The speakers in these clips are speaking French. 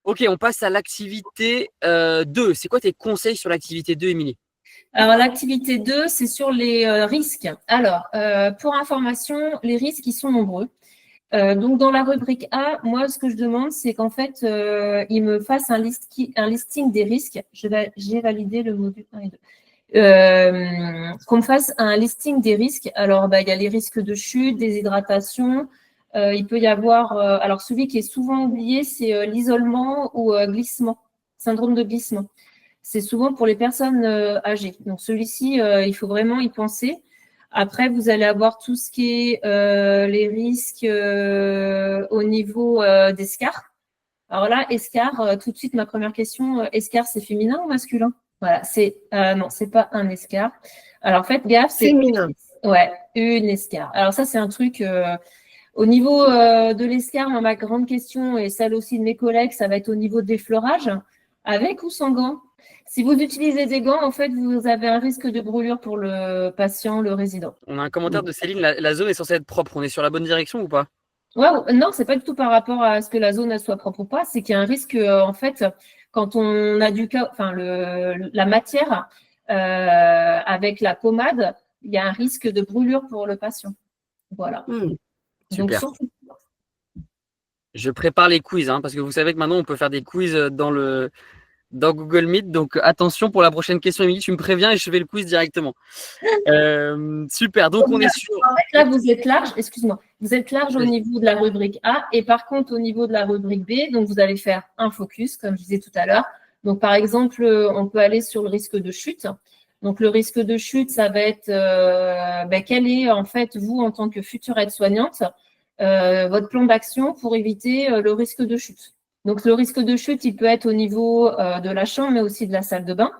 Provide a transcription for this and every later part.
Ok, on passe à l'activité 2. C'est quoi tes conseils sur l'activité 2, Émilie? Alors, l'activité 2, c'est sur les risques. Alors, pour information, les risques, ils sont nombreux. Donc, dans la rubrique A, moi, ce que je demande, c'est qu'en fait, il me fasse un listing des risques. J'ai validé le module 1 et 2. Qu'on me fasse un listing des risques. Alors, il y a les risques de chute, déshydratation. Il peut y avoir, alors celui qui est souvent oublié, c'est l'isolement ou glissement, syndrome de glissement. C'est souvent pour les personnes âgées. Donc, celui-ci, il faut vraiment y penser. Après, vous allez avoir tout ce qui est les risques au niveau d'escar. Alors là, escar, tout de suite, ma première question, escar, c'est féminin ou masculin? Voilà, non, c'est pas un escar. Alors, faites gaffe, c'est Féminin. ouais, une escar. Alors ça, c'est un truc au niveau de l'escar, ma grande question, et celle aussi de mes collègues, ça va être au niveau de l'effleurage, avec ou sans gants. Si vous utilisez des gants, en fait, vous avez un risque de brûlure pour le patient, le résident. On a un commentaire de Céline. La zone est censée être propre. On est sur la bonne direction ou pas? Ouais, non, c'est pas du tout par rapport à ce que la zone elle soit propre ou pas, c'est qu'il y a un risque en fait quand on a la matière avec la pommade, il y a un risque de brûlure pour le patient. Voilà. Donc Super. surtout. Je prépare les quiz, parce que vous savez que maintenant on peut faire des quiz dans Google Meet. Donc attention pour la prochaine question, Émilie, tu me préviens et je fais le quiz directement. Super. Donc on est sur. En fait, là, vous êtes large, excuse-moi, vous êtes large au niveau de la rubrique A et par contre au niveau de la rubrique B, donc vous allez faire un focus, comme je disais tout à l'heure. Donc par exemple, on peut aller sur le risque de chute. Donc le risque de chute, ça va être quel est en fait vous en tant que future aide-soignante votre plan d'action pour éviter le risque de chute. Donc le risque de chute, il peut être au niveau de la chambre, mais aussi de la salle de bain.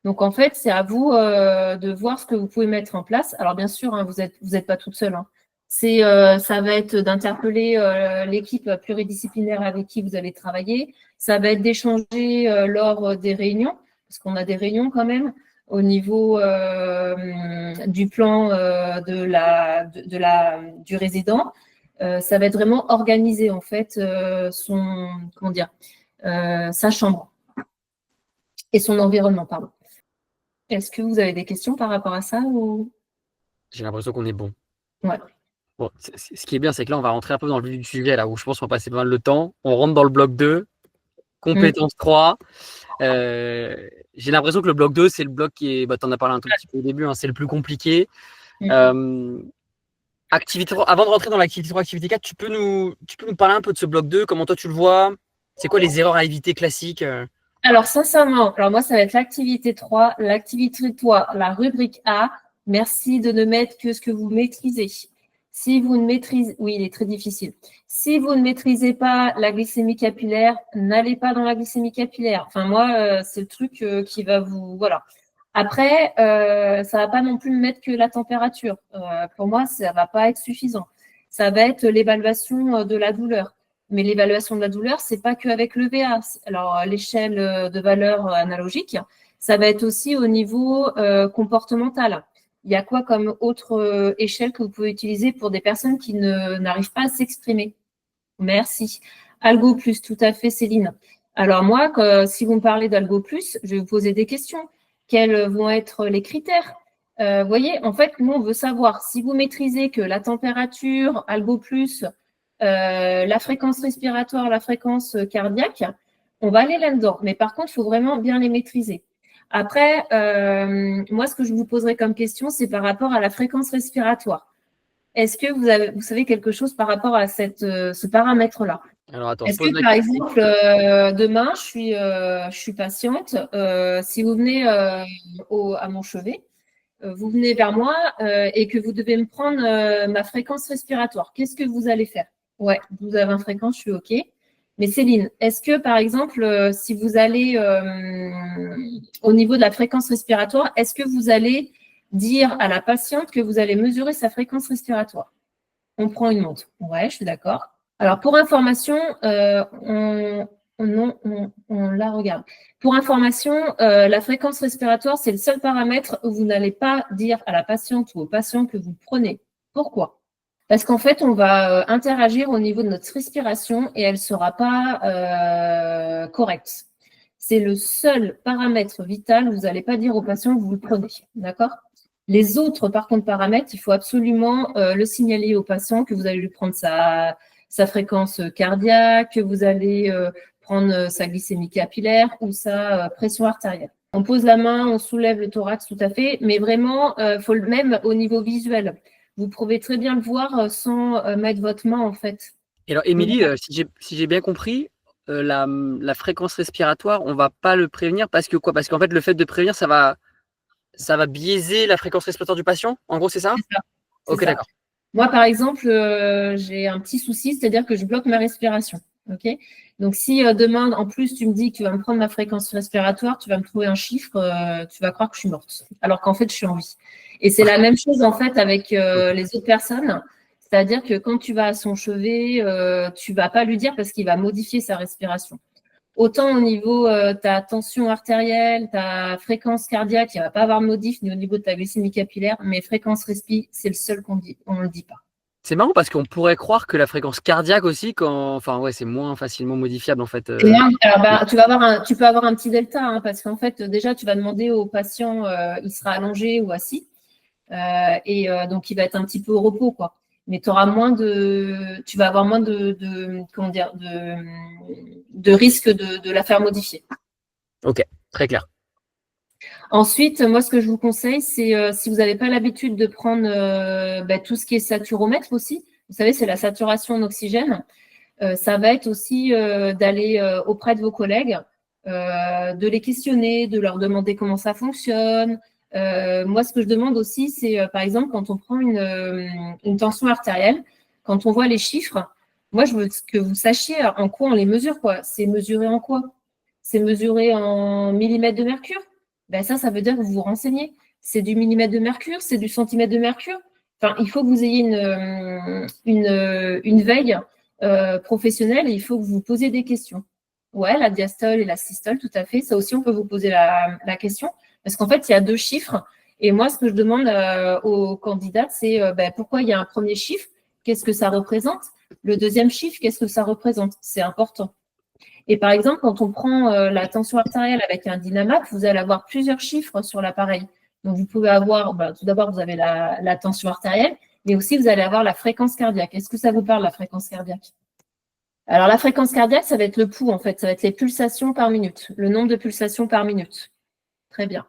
Donc, en fait, c'est à vous de voir ce que vous pouvez mettre en place. Alors, bien sûr, vous êtes pas toute seule. Ça va être d'interpeller l'équipe pluridisciplinaire avec qui vous allez travailler. Ça va être d'échanger lors des réunions, parce qu'on a des réunions quand même au niveau du plan du résident. Ça va être vraiment organiser en fait sa chambre et son environnement, pardon. Est-ce que vous avez des questions par rapport à ça ou... J'ai l'impression qu'on est bon. Ouais. Bon, ce qui est bien, c'est que là, on va rentrer un peu dans le vif du sujet, là où je pense qu'on va passer pas mal de temps. On rentre dans le bloc 2, compétence 3. J'ai l'impression que le bloc 2, c'est le bloc qui est. Tu en as parlé un tout petit peu au début, c'est le plus compliqué. Activité 3, avant de rentrer dans l'activité 3, activité 4, tu peux nous parler un peu de ce bloc 2, comment toi tu le vois? C'est quoi les erreurs à éviter classiques? Alors, sincèrement, moi, ça va être l'activité 3. L'activité 3, la rubrique A. Merci de ne mettre que ce que vous maîtrisez. Si vous ne maîtrisez... Oui, il est très difficile. Si vous ne maîtrisez pas la glycémie capillaire, n'allez pas dans la glycémie capillaire. Enfin, moi, c'est le truc qui va vous... Voilà. Après, ça va pas non plus mettre que la température. Pour moi, ça va pas être suffisant. Ça va être l'évaluation de la douleur. Mais l'évaluation de la douleur, c'est pas qu'avec le VA. Alors, l'échelle de valeur analogique, ça va être aussi au niveau comportemental. Il y a quoi comme autre échelle que vous pouvez utiliser pour des personnes qui n'arrivent pas à s'exprimer? Merci. Algo Plus, tout à fait, Céline. Alors moi, si vous me parlez d'Algo Plus, je vais vous poser des questions. Quels vont être les critères? Vous voyez, en fait, nous, on veut savoir si vous maîtrisez que la température, Algo Plus, la fréquence respiratoire, la fréquence cardiaque, on va aller là-dedans. Mais par contre, il faut vraiment bien les maîtriser. Après, moi, ce que je vous poserai comme question, c'est par rapport à la fréquence respiratoire. Est-ce que vous savez quelque chose par rapport à ce paramètre-là? Alors, attends, Est-ce que, par exemple, demain, je suis patiente, si vous venez à mon chevet, vous venez vers moi et que vous devez me prendre ma fréquence respiratoire, qu'est-ce que vous allez faire? Ouais, vous avez une fréquence, je suis OK. Mais Céline, est-ce que, par exemple, si vous allez au niveau de la fréquence respiratoire, est-ce que vous allez dire à la patiente que vous allez mesurer sa fréquence respiratoire? On prend une montre. Ouais, je suis d'accord. Alors, pour information, on la regarde. Pour information, la fréquence respiratoire, c'est le seul paramètre où vous n'allez pas dire à la patiente ou au patient que vous prenez. Pourquoi? Parce qu'en fait, on va interagir au niveau de notre respiration et elle ne sera pas correcte. C'est le seul paramètre vital, vous n'allez pas dire au patient que vous le prenez, d'accord? Les autres, par contre, paramètres, il faut absolument le signaler au patient que vous allez lui prendre sa fréquence cardiaque, que vous allez prendre sa glycémie capillaire ou sa pression artérielle. On pose la main, on soulève le thorax, tout à fait, mais vraiment, il faut le même au niveau visuel. Vous pouvez très bien le voir sans mettre votre main, en fait. Et alors, Émilie, si j'ai bien compris, la fréquence respiratoire, on va pas le prévenir parce que quoi? Parce qu'en fait, le fait de prévenir, ça va biaiser la fréquence respiratoire du patient? En gros, c'est ça? C'est ça. Ok, d'accord. Moi, par exemple, j'ai un petit souci, c'est-à-dire que je bloque ma respiration. Ok. Donc, si demain, en plus, tu me dis que tu vas me prendre ma fréquence respiratoire, tu vas me trouver un chiffre, tu vas croire que je suis morte. Alors qu'en fait, je suis en vie. Et c'est la même chose, en fait, avec les autres personnes. C'est-à-dire que quand tu vas à son chevet, tu vas pas lui dire parce qu'il va modifier sa respiration. Autant au niveau ta tension artérielle, ta fréquence cardiaque, il ne va pas avoir de modif ni au niveau de ta glycémie capillaire, mais fréquence respi, c'est le seul qu'on dit, on ne le dit pas. C'est marrant parce qu'on pourrait croire que la fréquence cardiaque aussi, enfin ouais, c'est moins facilement modifiable en fait. Alors, tu peux avoir un petit delta, hein, parce qu'en fait, déjà, tu vas demander au patient, il sera allongé ou assis, donc il va être un petit peu au repos, quoi. Mais tu vas avoir moins de risque de la faire modifier. Ok, très clair. Ensuite, moi, ce que je vous conseille, c'est si vous n'avez pas l'habitude de prendre tout ce qui est saturomètre aussi, vous savez, c'est la saturation en oxygène, ça va être aussi d'aller auprès de vos collègues, de les questionner, de leur demander comment ça fonctionne. Moi, ce que je demande aussi, c'est par exemple, quand on prend une tension artérielle, quand on voit les chiffres, moi, je veux que vous sachiez en quoi on les mesure, quoi. C'est mesuré en quoi? C'est mesuré en millimètres de mercure? Ben ça veut dire que vous vous renseignez. C'est du millimètre de mercure, c'est du centimètre de mercure. Enfin, il faut que vous ayez une veille professionnelle et il faut que vous vous posiez des questions. Ouais, la diastole et la systole, tout à fait. Ça aussi, on peut vous poser la question. Parce qu'en fait, il y a 2 chiffres. Et moi, ce que je demande aux candidats, c'est pourquoi il y a un premier chiffre? Qu'est-ce que ça représente? Le deuxième chiffre, qu'est-ce que ça représente? C'est important. Et par exemple, quand on prend la tension artérielle avec un dynamac, vous allez avoir plusieurs chiffres sur l'appareil. Donc, vous pouvez avoir, tout d'abord, vous avez la tension artérielle, mais aussi vous allez avoir la fréquence cardiaque. Est-ce que ça vous parle, la fréquence cardiaque? Alors, la fréquence cardiaque, ça va être le pouls, en fait. Ça va être les pulsations par minute, le nombre de pulsations par minute. Très bien.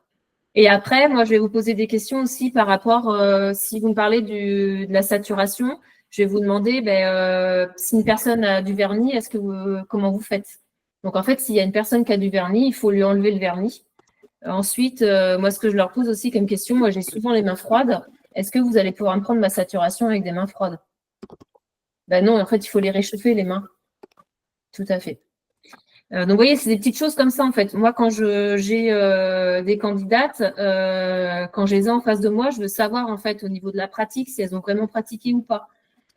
Et après, moi, je vais vous poser des questions aussi par rapport, si vous me parlez de la saturation, je vais vous demander, si une personne a du vernis, comment vous faites? Donc, en fait, s'il y a une personne qui a du vernis, il faut lui enlever le vernis. Ensuite, moi, ce que je leur pose aussi comme question, moi, j'ai souvent les mains froides. Est-ce que vous allez pouvoir me prendre ma saturation avec des mains froides? Ben non, en fait, il faut les réchauffer, les mains. Tout à fait. Donc, vous voyez, c'est des petites choses comme ça, en fait. Moi, quand j'ai des candidates, quand je les ai en face de moi, je veux savoir, en fait, au niveau de la pratique, si elles ont vraiment pratiqué ou pas.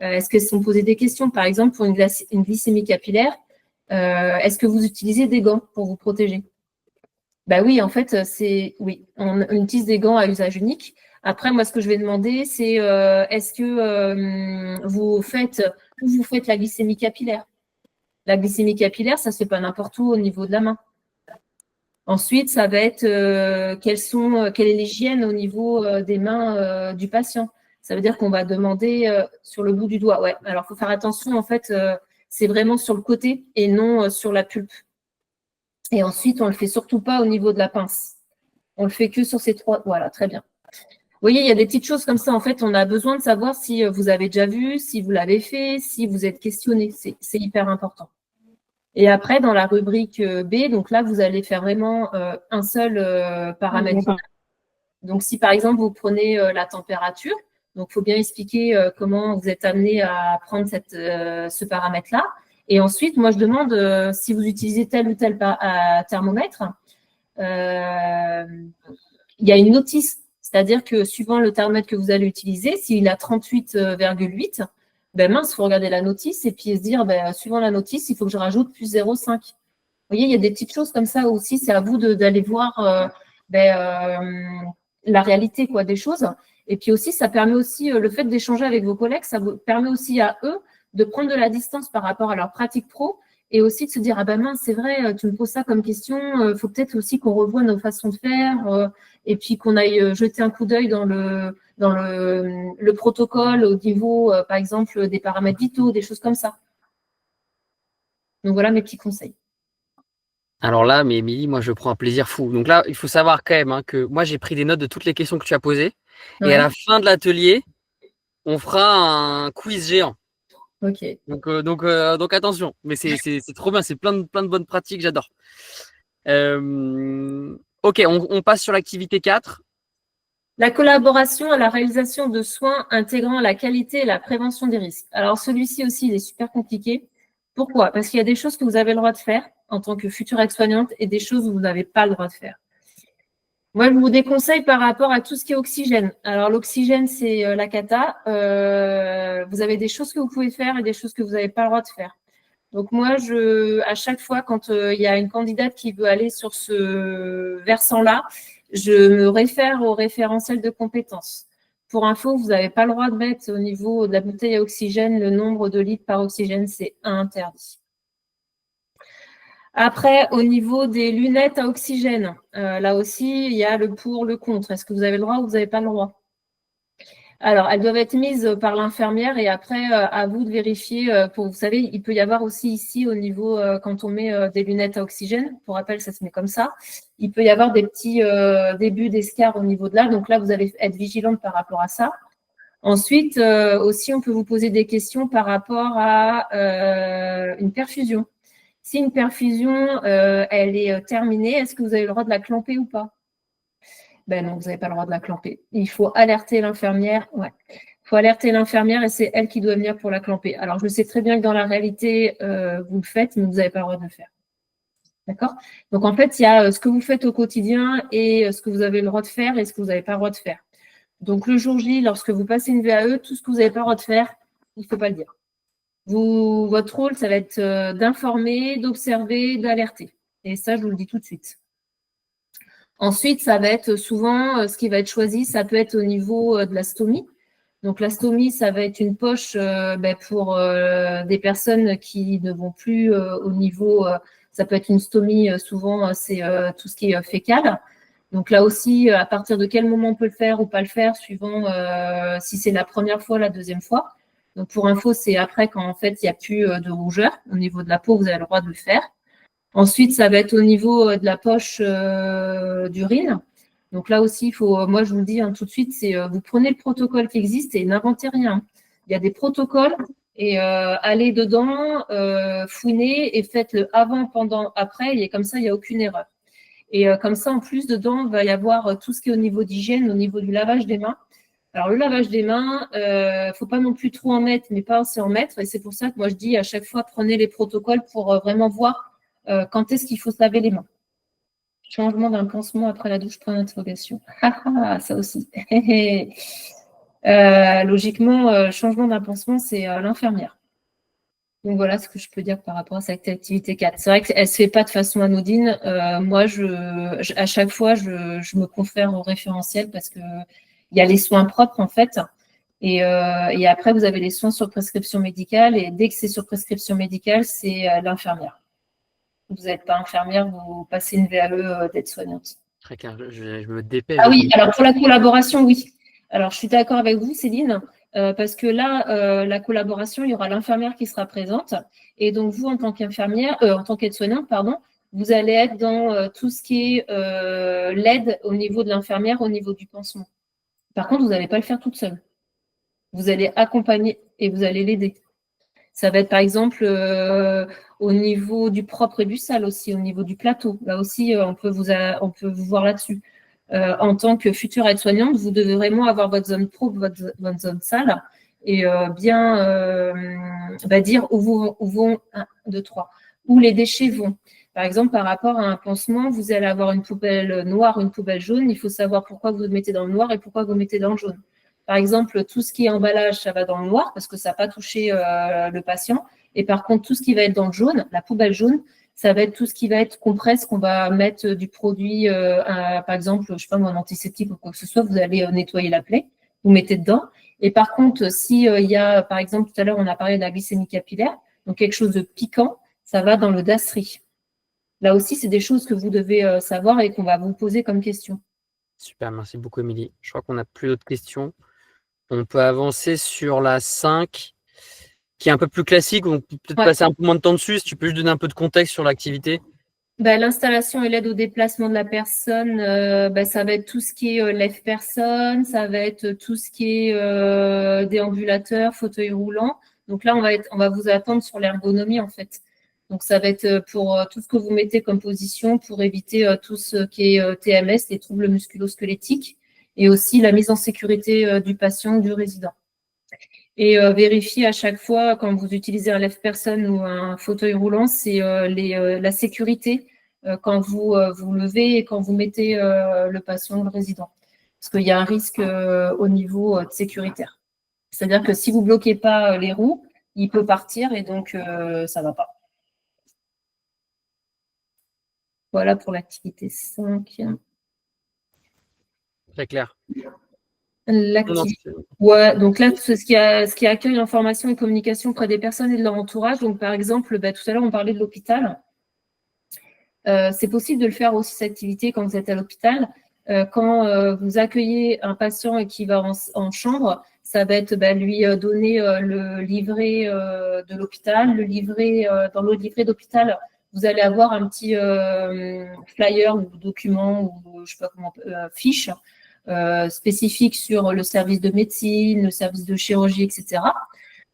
Est-ce qu'elles se sont posées des questions? Par exemple, pour une glycémie capillaire, est-ce que vous utilisez des gants pour vous protéger? Ben oui, en fait, oui, on utilise des gants à usage unique. Après, moi, ce que je vais demander, c'est est-ce que vous faites la glycémie capillaire? La glycémie capillaire, ça ne se fait pas n'importe où au niveau de la main. Ensuite, ça va être quelle est l'hygiène au niveau des mains du patient. Ça veut dire qu'on va demander sur le bout du doigt. Ouais, alors il faut faire attention, en fait, c'est vraiment sur le côté et non sur la pulpe. Et ensuite, on ne le fait surtout pas au niveau de la pince. On le fait que sur ces 3. Voilà, très bien. Vous voyez, il y a des petites choses comme ça. En fait, on a besoin de savoir si vous avez déjà vu, si vous l'avez fait, si vous êtes questionné. C'est hyper important. Et après, dans la rubrique B, donc là, vous allez faire vraiment un seul paramètre. Donc, si par exemple, vous prenez la température, donc il faut bien expliquer comment vous êtes amené à prendre ce paramètre-là. Et ensuite, moi, je demande si vous utilisez tel ou tel thermomètre, il y a une notice. C'est-à-dire que suivant le thermomètre que vous allez utiliser, s'il a 38,8, mince, il faut regarder la notice et puis se dire, suivant la notice, il faut que je rajoute plus 0,5. Vous voyez, il y a des petites choses comme ça aussi. C'est à vous d'aller voir la réalité des choses. Et puis aussi, ça permet aussi, le fait d'échanger avec vos collègues, ça vous permet aussi à eux de prendre de la distance par rapport à leur pratique pro et aussi de se dire, ah ben mince, c'est vrai, tu me poses ça comme question, faut peut-être aussi qu'on revoie nos façons de faire et puis qu'on aille jeter un coup d'œil dans le protocole au niveau, par exemple, des paramètres vitaux, des choses comme ça. Donc voilà mes petits conseils. Alors là, mais Émilie, moi, je prends un plaisir fou. Donc là, il faut savoir quand même que moi, j'ai pris des notes de toutes les questions que tu as posées. Et à Ouais. la fin de l'atelier, on fera un quiz géant. Ok. Donc attention. Mais c'est trop bien. C'est plein de bonnes pratiques. J'adore. Ok, on passe sur l'activité 4. La collaboration à la réalisation de soins intégrant la qualité et la prévention des risques. Alors celui-ci aussi, il est super compliqué. Pourquoi? Parce qu'il y a des choses que vous avez le droit de faire en tant que future aide-soignante et des choses où vous n'avez pas le droit de faire. Moi, je vous déconseille par rapport à tout ce qui est oxygène. Alors l'oxygène, c'est la cata. Vous avez des choses que vous pouvez faire et des choses que vous n'avez pas le droit de faire. Donc moi, à chaque fois, quand il y a une candidate qui veut aller sur ce versant-là, je me réfère au référentiel de compétences. Pour info, vous n'avez pas le droit de mettre au niveau de la bouteille à oxygène le nombre de litres par oxygène, c'est interdit. Après, au niveau des lunettes à oxygène, là aussi, il y a le pour, le contre. Est-ce que vous avez le droit ou vous n'avez pas le droit? Alors, elles doivent être mises par l'infirmière et après, à vous de vérifier. Vous savez, il peut y avoir aussi ici, au niveau, quand on met des lunettes à oxygène, pour rappel, ça se met comme ça, il peut y avoir des petits débuts d'escarre au niveau de là. Donc là, vous allez être vigilante par rapport à ça. Ensuite, aussi, on peut vous poser des questions par rapport à une perfusion. Si une perfusion, elle est terminée, est-ce que vous avez le droit de la clamper ou pas? Ben non, vous n'avez pas le droit de la clamper. Il faut alerter l'infirmière. Ouais. Il faut alerter l'infirmière et c'est elle qui doit venir pour la clamper. Alors, je sais très bien que dans la réalité, vous le faites, mais vous n'avez pas le droit de le faire. D'accord? Donc, en fait, il y a ce que vous faites au quotidien et ce que vous avez le droit de faire et ce que vous n'avez pas le droit de faire. Donc, le jour J, lorsque vous passez une VAE, tout ce que vous n'avez pas le droit de faire, il ne faut pas le dire. Votre rôle, ça va être d'informer, d'observer, d'alerter. Et ça, je vous le dis tout de suite. Ensuite, ça va être souvent, ce qui va être choisi, ça peut être au niveau de la stomie. Donc, la stomie, ça va être une poche pour des personnes qui ne vont plus au niveau, ça peut être une stomie, souvent, c'est tout ce qui est fécal. Donc là aussi, à partir de quel moment on peut le faire ou pas le faire, suivant si c'est la première fois, la deuxième fois. Donc, pour info, c'est après quand, en fait, il n'y a plus de rougeur. Au niveau de la peau, vous avez le droit de le faire. Ensuite, ça va être au niveau de la poche d'urine. Donc là aussi, il faut, moi je vous le dis tout de suite, c'est vous prenez le protocole qui existe et n'inventez rien. Il y a des protocoles et allez dedans, fouinez et faites le avant, pendant, après, et comme ça, il n'y a aucune erreur. Et comme ça, en plus, dedans, il va y avoir tout ce qui est au niveau d'hygiène, au niveau du lavage des mains. Alors, le lavage des mains, faut pas non plus trop en mettre, mais pas assez en mettre. Et c'est pour ça que moi, je dis à chaque fois, prenez les protocoles pour vraiment voir quand est-ce qu'il faut se laver les mains. Changement d'un pansement après la douche, point d'interrogation. Ça aussi. Logiquement, changement d'un pansement, c'est l'infirmière. Donc voilà ce que je peux dire par rapport à cette activité 4. C'est vrai qu'elle ne se fait pas de façon anodine. Moi, à chaque fois, je me confère au référentiel parce qu'il y a les soins propres, en fait. Et après, vous avez les soins sur prescription médicale. Et dès que c'est sur prescription médicale, c'est l'infirmière. Vous n'êtes pas infirmière, vous passez une VAE d'aide-soignante. Très clair, je me dépêche. Ah oui, alors pour la collaboration, oui. Alors, je suis d'accord avec vous, Céline, parce que là, la collaboration, il y aura l'infirmière qui sera présente. Et donc, vous, en tant qu'infirmière, en tant qu'aide-soignante, pardon, vous allez être dans tout ce qui est l'aide au niveau de l'infirmière, au niveau du pansement. Par contre, vous n'allez pas le faire toute seule. Vous allez accompagner et vous allez l'aider. Ça va être par exemple au niveau du propre et du sale aussi, au niveau du plateau. Là aussi, on peut vous voir là-dessus. En tant que future aide-soignante, vous devez vraiment avoir votre zone propre, votre zone sale et bien dire où vont 1, 2, 3, où les déchets vont. Par exemple, par rapport à un pansement, vous allez avoir une poubelle noire, une poubelle jaune. Il faut savoir pourquoi vous le mettez dans le noir et pourquoi vous le mettez dans le jaune. Par exemple, tout ce qui est emballage, ça va dans le noir parce que ça n'a pas touché le patient. Et par contre, tout ce qui va être dans le jaune, la poubelle jaune, ça va être tout ce qui va être compresse, qu'on va mettre du produit, par exemple, je ne sais pas moi, un antiseptique ou quoi que ce soit, vous allez nettoyer la plaie. vous mettez dedans. Et par contre, si il y a, par exemple, tout à l'heure, on a parlé de la glycémie capillaire, donc quelque chose de piquant, ça va dans le DASRI. Là aussi, c'est des choses que vous devez savoir et qu'on va vous poser comme question. Super, merci beaucoup, Émilie. Je crois qu'on n'a plus d'autres questions. On peut avancer sur la 5, qui est un peu plus classique. On peut peut-être passer un peu moins de temps dessus. Si tu peux juste donner un peu de contexte sur l'activité. L'installation et l'aide au déplacement de la personne, ça va être tout ce qui est lève-personne, ça va être tout ce qui est déambulateur, fauteuil roulant. Donc là, on va vous attendre sur l'ergonomie, en fait. Donc, ça va être pour tout ce que vous mettez comme position pour éviter tout ce qui est TMS, les troubles musculo-squelettiques, et aussi la mise en sécurité du patient, du résident. Et vérifier à chaque fois, quand vous utilisez un lève-personne ou un fauteuil roulant, c'est la sécurité quand vous vous levez et quand vous mettez le patient, le résident. Parce qu'il y a un risque au niveau sécuritaire. C'est-à-dire que si vous ne bloquez pas les roues, il peut partir et donc ça ne va pas. Voilà pour l'activité 5. Très clair. Ouais, donc là, ce qui accueille l'information et communication auprès des personnes et de leur entourage. Donc, par exemple, tout à l'heure, on parlait de l'hôpital. C'est possible de le faire aussi, cette activité, quand vous êtes à l'hôpital. Quand vous accueillez un patient et qui va en chambre, ça va être lui donner le livret de l'hôpital, dans le livret d'hôpital, vous allez avoir un petit flyer ou document ou je sais pas comment, fiche spécifique sur le service de médecine, le service de chirurgie, etc.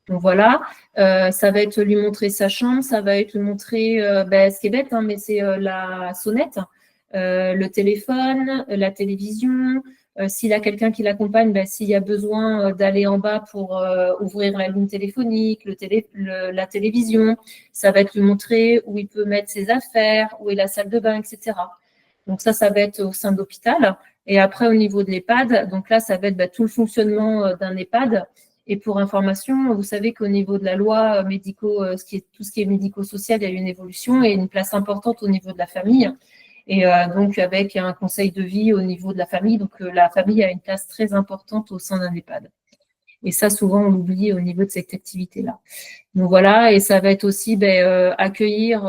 Donc voilà, ça va être lui montrer sa chambre, ça va être lui montrer, ce qui est bête, mais c'est la sonnette, le téléphone, la télévision. S'il a quelqu'un qui l'accompagne, s'il y a besoin d'aller en bas pour ouvrir la ligne téléphonique, la télévision, ça va être lui montrer où il peut mettre ses affaires, où est la salle de bain, etc. Donc ça va être au sein de l'hôpital. Et après, au niveau de l'EHPAD, donc là, ça va être tout le fonctionnement d'un EHPAD. Et pour information, vous savez qu'au niveau de la loi tout ce qui est médico-social, il y a eu une évolution et une place importante au niveau de la famille. Et donc, avec un conseil de vie au niveau de la famille. Donc, la famille a une place très importante au sein d'un EHPAD. Et ça, souvent, on l'oublie au niveau de cette activité-là. Donc, voilà. Et ça va être aussi accueillir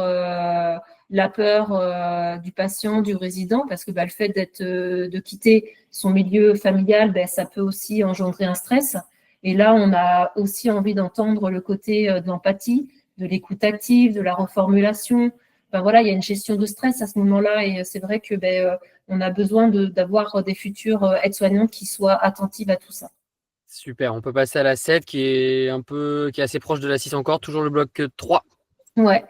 la peur du patient, du résident, parce que le fait de quitter son milieu familial, ça peut aussi engendrer un stress. Et là, on a aussi envie d'entendre le côté de l'empathie, de l'écoute active, de la reformulation. Voilà, il y a une gestion de stress à ce moment-là et c'est vrai que on a besoin d'avoir des futures aides-soignantes qui soient attentives à tout ça. Super, on peut passer à la 7 qui est assez proche de la 6 encore, toujours le bloc 3. Ouais.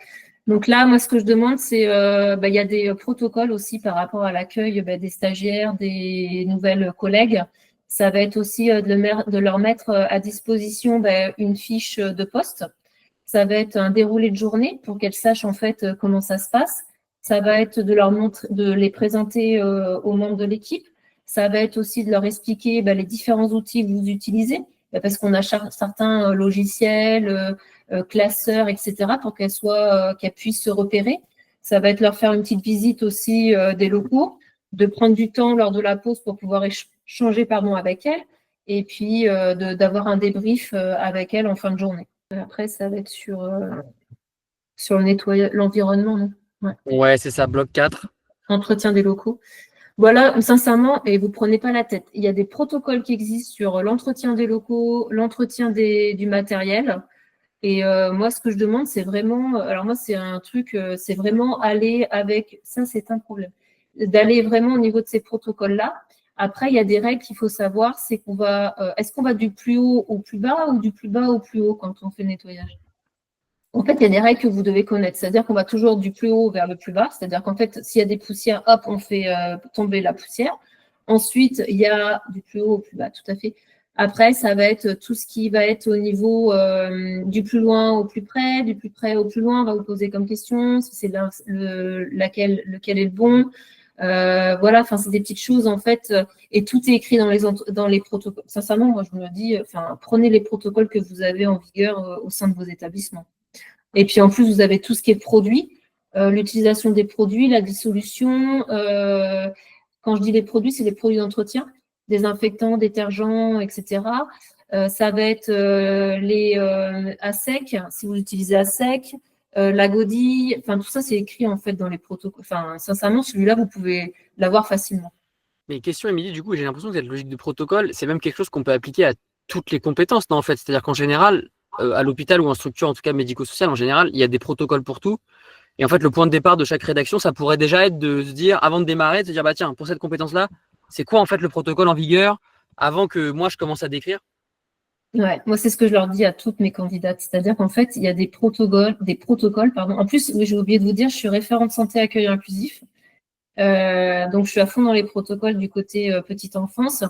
Donc là, moi, ce que je demande, c'est il y a des protocoles aussi par rapport à l'accueil des stagiaires, des nouvelles collègues. Ça va être aussi de leur mettre à disposition une fiche de poste. Ça va être un déroulé de journée pour qu'elles sachent en fait comment ça se passe. Ça va être de les présenter aux membres de l'équipe. Ça va être aussi de leur expliquer les différents outils que vous utilisez, parce qu'on a certains logiciels, classeurs, etc., pour qu'elles puissent se repérer. Ça va être leur faire une petite visite aussi des locaux, de prendre du temps lors de la pause pour pouvoir échanger avec elles, et puis d'avoir un débrief avec elles en fin de journée. Après, ça va être sur le nettoyage, l'environnement, non? Ouais, c'est ça, bloc 4. Entretien des locaux. Voilà, sincèrement, et vous ne prenez pas la tête. Il y a des protocoles qui existent sur l'entretien des locaux, l'entretien du matériel. Et moi, ce que je demande, c'est vraiment, alors moi, c'est un truc, c'est vraiment aller avec, ça, c'est un problème, d'aller vraiment au niveau de ces protocoles-là. Après, il y a des règles qu'il faut savoir, c'est est-ce qu'on va du plus haut au plus bas ou du plus bas au plus haut quand on fait le nettoyage? En fait, il y a des règles que vous devez connaître. C'est-à-dire qu'on va toujours du plus haut vers le plus bas. C'est-à-dire qu'en fait, s'il y a des poussières, hop, on fait tomber la poussière. Ensuite, il y a du plus haut au plus bas, tout à fait. Après, ça va être tout ce qui va être au niveau du plus loin au plus près, du plus près au plus loin. On va vous poser comme question si c'est lequel est le bon. Voilà, enfin, c'est des petites choses en fait, et tout est écrit dans les protocoles. Sincèrement, moi, je me dis, prenez les protocoles que vous avez en vigueur au sein de vos établissements. Et puis en plus, vous avez tout ce qui est produit, l'utilisation des produits, la dissolution. Quand je dis les produits, c'est les produits d'entretien. désinfectants, détergents, etc. Ça va être les à sec, si vous utilisez à sec, la godille, enfin tout ça c'est écrit en fait dans les protocoles. Enfin, sincèrement, celui-là, vous pouvez l'avoir facilement. Mais question, Émilie, du coup, j'ai l'impression que cette logique de protocole, c'est même quelque chose qu'on peut appliquer à toutes les compétences, non, en fait. C'est-à-dire qu'en général, à l'hôpital ou en structure, en tout cas médico-sociale, en général, il y a des protocoles pour tout. Et en fait, le point de départ de chaque rédaction, ça pourrait déjà être de se dire, avant de démarrer, de se dire, bah tiens, pour cette compétence-là, c'est quoi en fait le protocole en vigueur avant que moi je commence à décrire? Ouais, moi c'est ce que je leur dis à toutes mes candidates, c'est-à-dire qu'en fait il y a des protocoles, pardon. En plus, oui, j'ai oublié de vous dire, je suis référente santé accueil inclusif, donc je suis à fond dans les protocoles du côté petite enfance.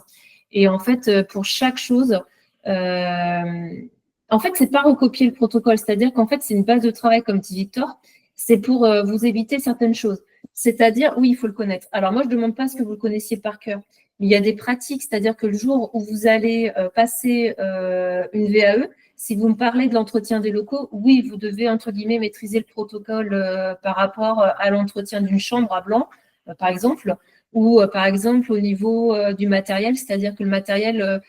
Et en fait, pour chaque chose, en fait c'est pas recopier le protocole, c'est-à-dire qu'en fait c'est une base de travail comme dit Victor, c'est pour vous éviter certaines choses. C'est-à-dire, oui, il faut le connaître. Alors moi je demande pas ce que vous le connaissiez par cœur. Mais il y a des pratiques, c'est-à-dire que le jour où vous allez passer une VAE, si vous me parlez de l'entretien des locaux, oui, vous devez, entre guillemets, maîtriser le protocole par rapport à l'entretien d'une chambre à blanc, par exemple, ou par exemple au niveau du matériel, c'est-à-dire que le matériel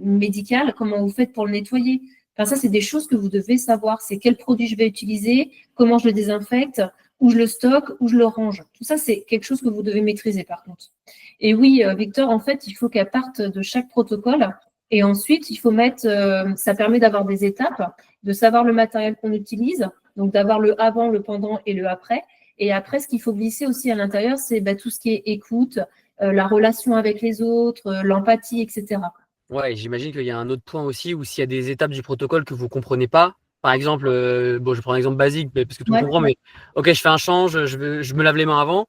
médical, comment vous faites pour le nettoyer. Enfin, ça, c'est des choses que vous devez savoir. C'est quel produit je vais utiliser, comment je le désinfecte, où je le stocke, où je le range. Tout ça, c'est quelque chose que vous devez maîtriser par contre. Et oui, Victor, en fait, il faut qu'elle parte de chaque protocole. Et ensuite, il faut mettre, ça permet d'avoir des étapes, de savoir le matériel qu'on utilise, donc d'avoir le avant, le pendant et le après. Et après, ce qu'il faut glisser aussi à l'intérieur, c'est tout ce qui est écoute, la relation avec les autres, l'empathie, etc. Ouais, j'imagine qu'il y a un autre point aussi où s'il y a des étapes du protocole que vous comprenez pas, par exemple, bon, je prends un exemple basique parce que tout le monde Ouais. comprend, mais ok, je fais un change, je me lave les mains avant.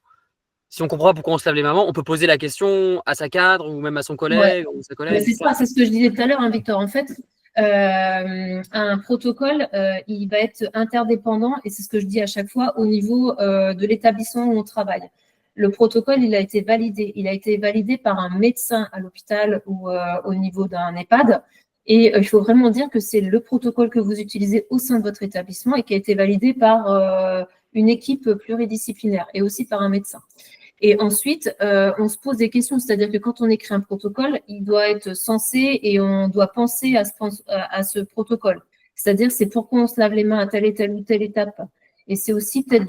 Si on comprend pas pourquoi on se lave les mains avant, on peut poser la question à sa cadre ou même à son Ouais. collègue ou sa Mais collègue, c'est etc. ça, c'est ce que je disais tout à l'heure, hein, Victor. En fait, un protocole, il va être interdépendant, et c'est ce que je dis à chaque fois, au niveau de l'établissement où on travaille. Le protocole, il a été validé. Il a été validé par un médecin à l'hôpital ou au niveau d'un EHPAD. Et il faut vraiment dire que c'est le protocole que vous utilisez au sein de votre établissement et qui a été validé par une équipe pluridisciplinaire et aussi par un médecin. Et ensuite, on se pose des questions, c'est-à-dire que quand on écrit un protocole, il doit être censé et on doit penser à ce protocole. C'est-à-dire, c'est pourquoi on se lave les mains à telle et telle ou telle étape. Et c'est aussi peut-être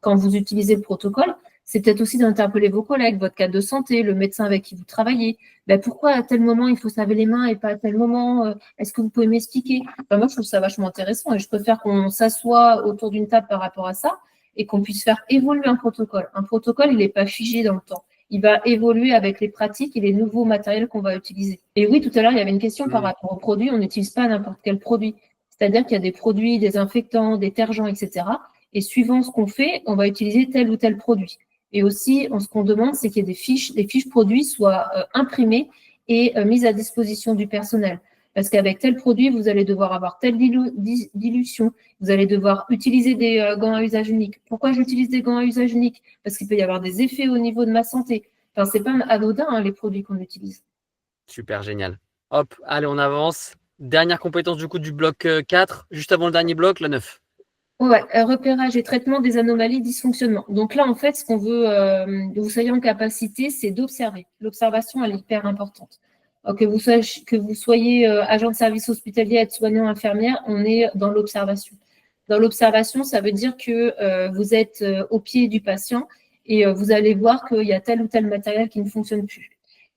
quand vous utilisez le protocole, c'est peut-être aussi d'interpeller vos collègues, votre cadre de santé, le médecin avec qui vous travaillez. Ben, pourquoi à tel moment il faut se laver les mains et pas à tel moment Est-ce que vous pouvez m'expliquer? Moi, je trouve ça vachement intéressant et je préfère qu'on s'assoie autour d'une table par rapport à ça et qu'on puisse faire évoluer un protocole. Un protocole, il n'est pas figé dans le temps. Il va évoluer avec les pratiques et les nouveaux matériels qu'on va utiliser. Et oui, tout à l'heure, il y avait une question par rapport aux produits. On n'utilise pas n'importe quel produit. C'est-à-dire qu'il y a des produits désinfectants, détergents, etc. Et suivant ce qu'on fait, on va utiliser tel ou tel produit. Et aussi, ce qu'on demande, c'est qu'il y ait les fiches produits soient imprimées et mises à disposition du personnel. Parce qu'avec tel produit, vous allez devoir avoir telle dilution, vous allez devoir utiliser des gants à usage unique. Pourquoi j'utilise des gants à usage unique? Parce qu'il peut y avoir des effets au niveau de ma santé. Enfin, c'est pas anodin, hein, les produits qu'on utilise. Super génial. Hop, allez, on avance. Dernière compétence du coup du bloc 4, juste avant le dernier bloc, la 9. Ouais, repérage et traitement des anomalies, dysfonctionnements. Donc là, en fait, ce qu'on veut que vous soyez en capacité, c'est d'observer. L'observation, elle est hyper importante. Alors que vous soyez agent de service hospitalier, aide-soignant, infirmière, on est dans l'observation. Dans l'observation, ça veut dire que vous êtes au pied du patient et vous allez voir qu'il y a tel ou tel matériel qui ne fonctionne plus.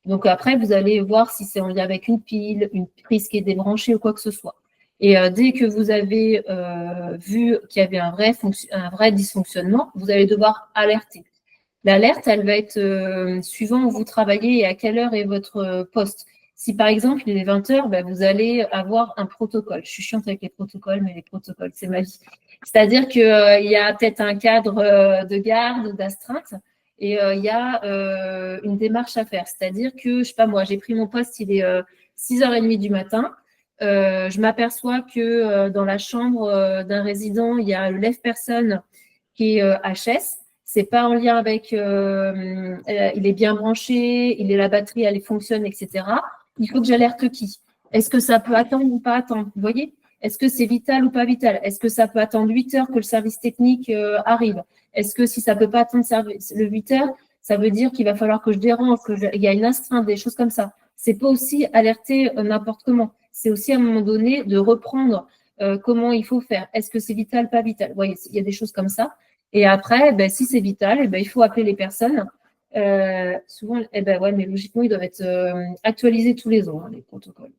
Donc après, vous allez voir si c'est en lien avec une pile, une prise qui est débranchée ou quoi que ce soit. Et dès que vous avez vu qu'il y avait un vrai dysfonctionnement, vous allez devoir alerter. L'alerte, elle va être suivant où vous travaillez et à quelle heure est votre poste. Si par exemple il est 20 heures, ben, vous allez avoir un protocole. Je suis chiante avec les protocoles, mais les protocoles, c'est ma vie. C'est-à-dire qu'il y a peut-être un cadre de garde ou d'astreinte et il y a une démarche à faire. C'est-à-dire que, je sais pas moi, j'ai pris mon poste, il est 6h30 du matin. Je m'aperçois que dans la chambre d'un résident, il y a le lève-personne qui est HS. C'est pas en lien avec, il est bien branché, la batterie, elle fonctionne, etc. Il faut que j'alerte qui? Est-ce que ça peut attendre ou pas attendre? Vous voyez? Est-ce que c'est vital ou pas vital? Est-ce que ça peut attendre 8 heures que le service technique arrive? Est-ce que si ça peut pas attendre le 8 heures, Ça veut dire qu'il va falloir que je dérange, qu'il y a une astreinte, des choses comme ça. C'est pas aussi alerter n'importe comment. C'est aussi à un moment donné de reprendre comment il faut faire. Est-ce que c'est vital, pas vital? Vous voyez, il y a des choses comme ça. Et après, si c'est vital, il faut appeler les personnes. Souvent, ouais, mais logiquement, ils doivent être actualisés tous les ans, hein, les protocoles.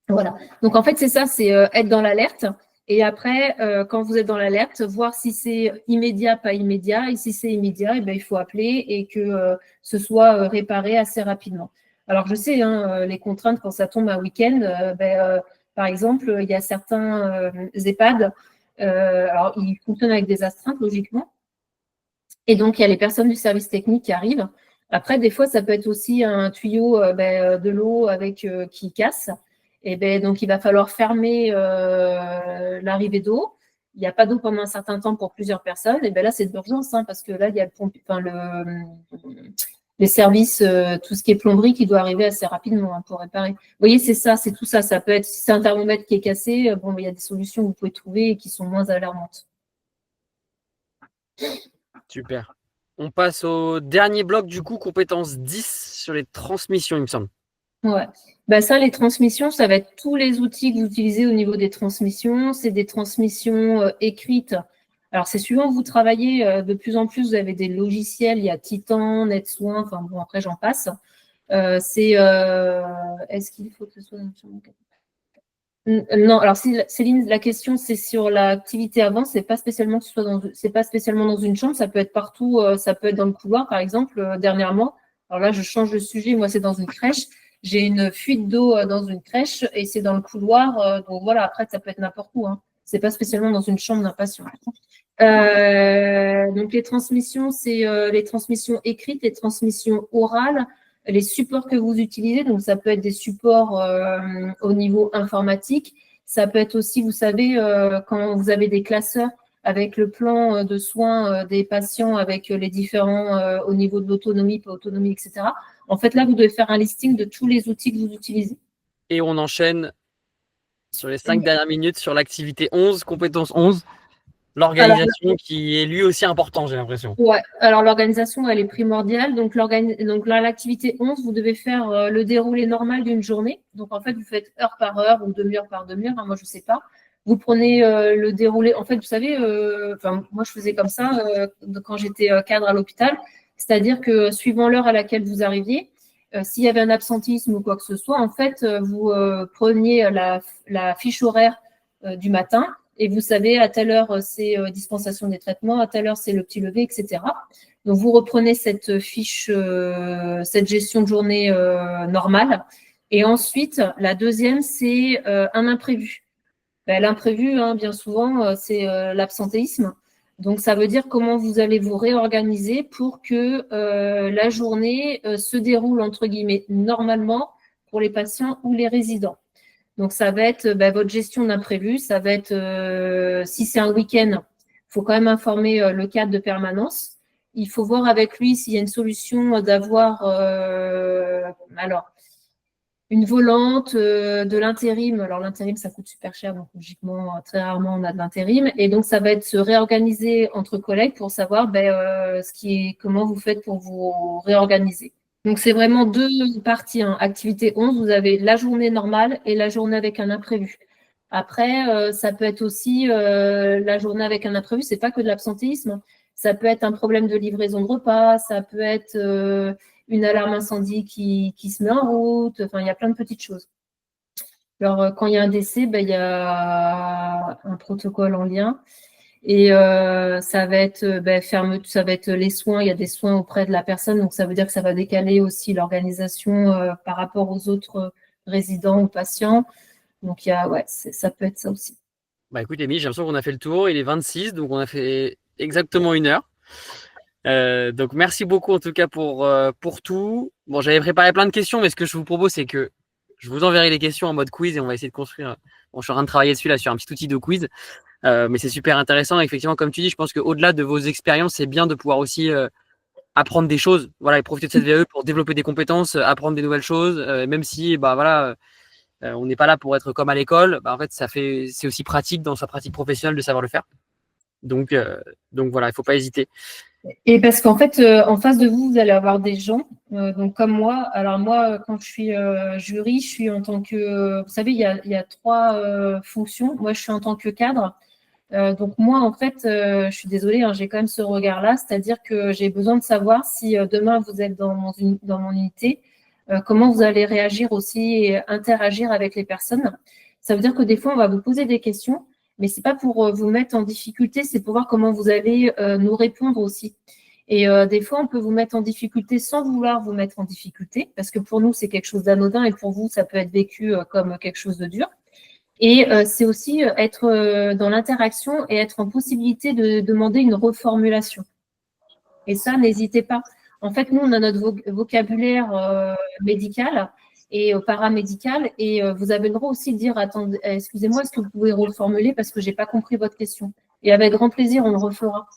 Voilà. Donc, en fait, c'est ça, c'est être dans l'alerte. Et après, quand vous êtes dans l'alerte, voir si c'est immédiat, pas immédiat. Et si c'est immédiat, il faut appeler et que ce soit réparé assez rapidement. Alors, je sais, hein, les contraintes, quand ça tombe un week-end, par exemple, il y a certains EHPAD, alors ils fonctionnent avec des astreintes, logiquement. Et donc, il y a les personnes du service technique qui arrivent. Après, des fois, ça peut être aussi un tuyau de l'eau avec qui casse. Et donc, il va falloir fermer l'arrivée d'eau. Il n'y a pas d'eau pendant un certain temps pour plusieurs personnes. Et là, c'est de l'urgence, hein, parce que là, il y a les services, tout ce qui est plomberie qui doit arriver assez rapidement pour réparer. Vous voyez, c'est ça, c'est tout ça. Ça peut être, si c'est un thermomètre qui est cassé, il y a des solutions que vous pouvez trouver et qui sont moins alarmantes. Super. On passe au dernier bloc, du coup, compétence 10 sur les transmissions, il me semble. Ouais. Ça, les transmissions, ça va être tous les outils que vous utilisez au niveau des transmissions. C'est des transmissions écrites. Alors, c'est suivant que vous travaillez, de plus en plus, vous avez des logiciels. Il y a Titan, NetSoin, enfin bon, après, j'en passe. Est-ce qu'il faut que ce soit non, alors Céline, la question c'est sur l'activité avant, c'est pas spécialement que ce soit c'est pas spécialement dans une chambre, ça peut être partout, ça peut être dans le couloir par exemple. Dernièrement, alors là je change de sujet, moi c'est dans une crèche, j'ai une fuite d'eau dans une crèche et c'est dans le couloir, donc voilà, après ça peut être n'importe où, hein. C'est pas spécialement dans une chambre d'un patient. Donc les transmissions, c'est les transmissions écrites, les transmissions orales, les supports que vous utilisez. Donc ça peut être des supports au niveau informatique. Ça peut être aussi, vous savez, quand vous avez des classeurs avec le plan de soins des patients, avec les différents au niveau de l'autonomie, pas autonomie, etc. En fait, là, vous devez faire un listing de tous les outils que vous utilisez. Et on enchaîne sur les 5 dernières minutes sur l'activité 11, compétence 11, l'organisation qui est lui aussi important, j'ai l'impression. Ouais, alors l'organisation, elle est primordiale. Donc là, l'activité 11, vous devez faire le déroulé normal d'une journée. Donc en fait, vous faites heure par heure ou demi-heure par demi-heure, hein, moi je sais pas. Vous prenez le déroulé. En fait, vous savez, moi je faisais comme ça quand j'étais cadre à l'hôpital. C'est-à-dire que suivant l'heure à laquelle vous arriviez, s'il y avait un absentisme ou quoi que ce soit, en fait, vous preniez la fiche horaire du matin et vous savez, à telle heure, c'est dispensation des traitements, à telle heure, c'est le petit lever, etc. Donc, vous reprenez cette fiche, cette gestion de journée normale. Et ensuite, la deuxième, c'est un imprévu. L'imprévu, hein, bien souvent, c'est l'absentéisme. Donc, ça veut dire comment vous allez vous réorganiser pour que la journée se déroule, entre guillemets, normalement pour les patients ou les résidents. Donc, ça va être votre gestion d'imprévu. Ça va être, si c'est un week-end, il faut quand même informer le cadre de permanence. Il faut voir avec lui s'il y a une solution d'avoir une volante, de l'intérim. Alors, l'intérim, ça coûte super cher. Donc, logiquement, très rarement, on a de l'intérim. Et donc, ça va être se réorganiser entre collègues pour savoir comment vous faites pour vous réorganiser. Donc, c'est vraiment deux parties, hein. Activité 11, vous avez la journée normale et la journée avec un imprévu. Après, ça peut être aussi la journée avec un imprévu, c'est pas que de l'absentéisme. Ça peut être un problème de livraison de repas, ça peut être une alarme incendie qui se met en route. Enfin, il y a plein de petites choses. Alors, quand il y a un décès, il y a un protocole en lien. Et ça va être ça va être les soins. Il y a des soins auprès de la personne, donc ça veut dire que ça va décaler aussi l'organisation par rapport aux autres résidents ou patients. Donc ça peut être ça aussi. Écoute, Émilie, j'ai l'impression qu'on a fait le tour. Il est 26, donc on a fait exactement 1 heure. Donc merci beaucoup en tout cas pour tout. Bon, j'avais préparé plein de questions, mais ce que je vous propose, c'est que je vous enverrai les questions en mode quiz et on va essayer de construire. Bon, je suis en train de travailler dessus là sur un petit outil de quiz. Mais c'est super intéressant. Effectivement, comme tu dis, je pense qu'au-delà de vos expériences, c'est bien de pouvoir aussi apprendre des choses, voilà, et profiter de cette VAE pour développer des compétences, apprendre des nouvelles choses, même si, on n'est pas là pour être comme à l'école. En fait, c'est aussi pratique dans sa pratique professionnelle de savoir le faire. Donc voilà, il ne faut pas hésiter. Et parce qu'en fait, en face de vous, vous allez avoir des gens, donc comme moi. Alors moi, quand je suis jury, je suis en tant que, vous savez, il y a 3 fonctions. Moi, je suis en tant que cadre. Donc moi, en fait, je suis désolée, hein, j'ai quand même ce regard-là, c'est-à-dire que j'ai besoin de savoir si demain vous êtes dans mon unité, comment vous allez réagir aussi et interagir avec les personnes. Ça veut dire que des fois, on va vous poser des questions, mais c'est pas pour vous mettre en difficulté, c'est pour voir comment vous allez nous répondre aussi. Et des fois, on peut vous mettre en difficulté sans vouloir vous mettre en difficulté, parce que pour nous, c'est quelque chose d'anodin et pour vous, ça peut être vécu comme quelque chose de dur. Et c'est aussi être dans l'interaction et être en possibilité de demander une reformulation. Et ça, n'hésitez pas. En fait, nous, on a notre vocabulaire médical et paramédical, et vous avez le droit aussi de dire, attendez, excusez-moi, est-ce que vous pouvez reformuler parce que je n'ai pas compris votre question. Et avec grand plaisir, on le refera.